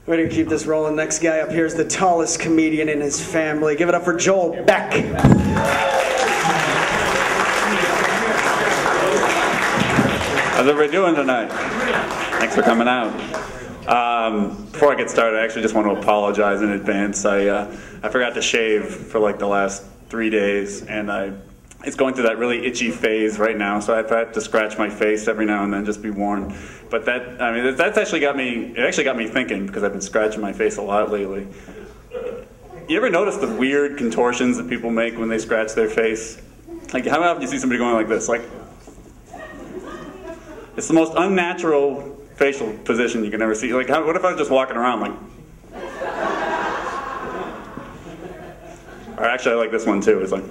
Ready to keep this rolling. Next guy up here is the tallest comedian in his family. Give it up for Joel Beck. How's everybody doing tonight? Thanks for coming out. Before I get started, I actually just want to apologize in advance. I forgot to shave for like the last 3 days, and it's going through that really itchy phase right now, so I've had to scratch my face every now and then, just be warned. But that's actually got me, it actually got me thinking, because I've been scratching my face a lot lately. You ever notice the weird contortions that people make when they scratch their face? Like, how often do you see somebody going like this? Like, it's the most unnatural facial position you can ever see. Like, what if I was just walking around like... Or actually, I like this one too. It's like,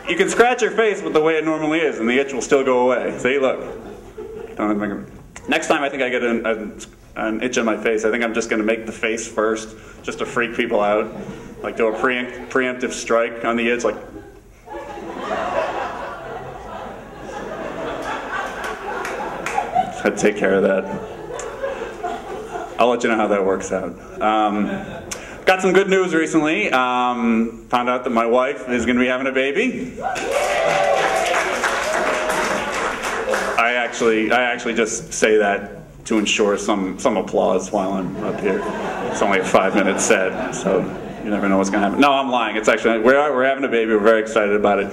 you can scratch your face with the way it normally is, and the itch will still go away. See, look. Next time I think I get an itch on my face, I think I'm just going to make the face first, just to freak people out. Like, do a preemptive strike on the itch, like... I'd take care of that. I'll let you know how that works out. Got some good news recently. Found out that my wife is going to be having a baby. I actually just say that to ensure some applause while I'm up here. It's only a 5-minute set, so you never know what's going to happen. No, I'm lying. It's actually we're having a baby. We're very excited about it.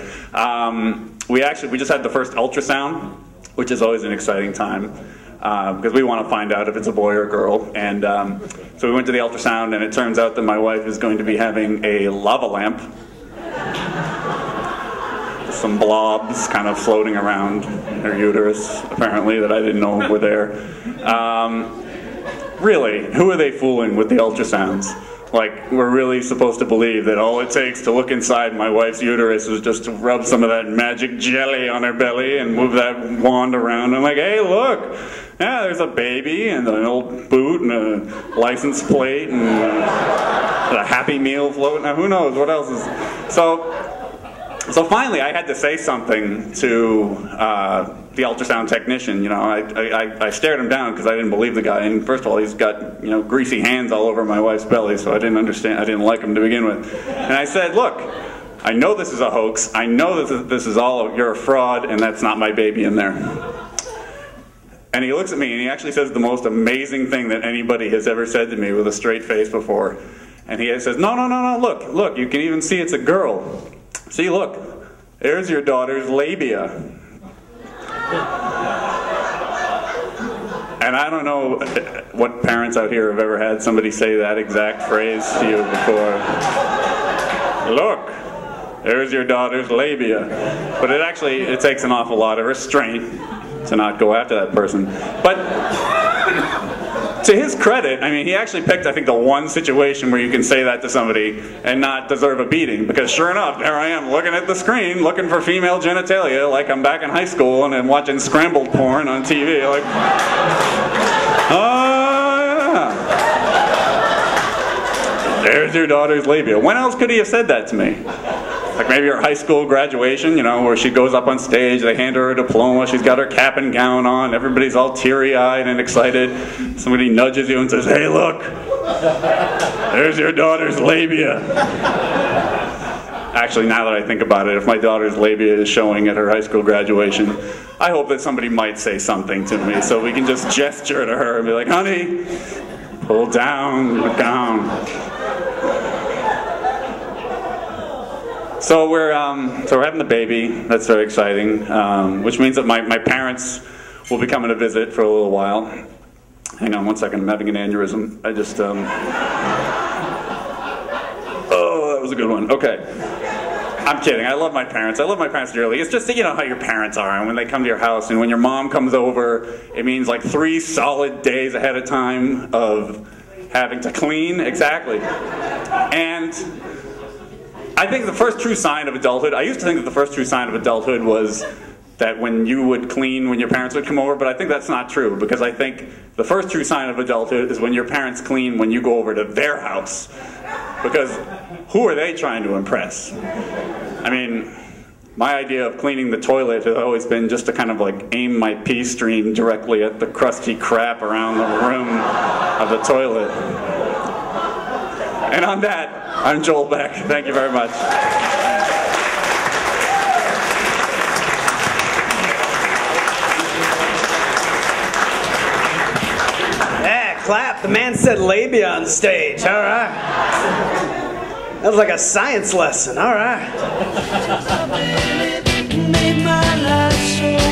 We just had the first ultrasound, which is always an exciting time. Because we want to find out if it's a boy or a girl. And so we went to the ultrasound, and it turns out that my wife is going to be having a lava lamp. Some blobs kind of floating around in her uterus, apparently, that I didn't know were there. Really, who are they fooling with the ultrasounds? Like, we're really supposed to believe that all it takes to look inside my wife's uterus is just to rub some of that magic jelly on her belly and move that wand around. I'm like, hey, look, yeah, there's a baby and an old boot and a license plate and a Happy Meal floating. Now, who knows what else is... So finally, I had to say something to the ultrasound technician. You know, I stared him down because I didn't believe the guy. And first of all, he's got, you know, greasy hands all over my wife's belly, so I didn't like him to begin with. And I said, look, I know this is a hoax. I know this is all, you're a fraud, and that's not my baby in there. And he looks at me, and he actually says the most amazing thing that anybody has ever said to me with a straight face before. And he says, no, look, you can even see it's a girl. See, look, there's your daughter's labia. And I don't know what parents out here have ever had somebody say that exact phrase to you before. Look, there's your daughter's labia. But it takes an awful lot of restraint to not go after that person. But to his credit, I mean, he actually picked, I think, the one situation where you can say that to somebody and not deserve a beating, because sure enough, there I am looking at the screen, looking for female genitalia, like I'm back in high school and I'm watching scrambled porn on TV, like, oh, yeah. There's your daughter's labia. When else could he have said that to me? Like maybe her high school graduation, you know, where she goes up on stage, they hand her a diploma, she's got her cap and gown on, everybody's all teary-eyed and excited. Somebody nudges you and says, hey, look, there's your daughter's labia. Actually, now that I think about it, if my daughter's labia is showing at her high school graduation, I hope that somebody might say something to me so we can just gesture to her and be like, honey, pull down your gown. So we're having the baby. That's very exciting, which means that my parents will be coming to visit for a little while. Hang on one second, I'm having an aneurysm. I just, oh, that was a good one. Okay. I'm kidding. I love my parents. I love my parents dearly. It's just that you know how your parents are, and when they come to your house, and when your mom comes over, it means like 3 solid days ahead of time of having to clean. Exactly. And I think the first true sign of adulthood, I used to think that the first true sign of adulthood was that when you would clean when your parents would come over, but I think that's not true, because I think the first true sign of adulthood is when your parents clean when you go over to their house. Because who are they trying to impress? I mean, my idea of cleaning the toilet has always been just to kind of like aim my pee stream directly at the crusty crap around the rim of the toilet. And on that, I'm Joel Beck. Thank you very much. Yeah, clap. The man said labia on stage. All right. That was like a science lesson. All right. Made my life so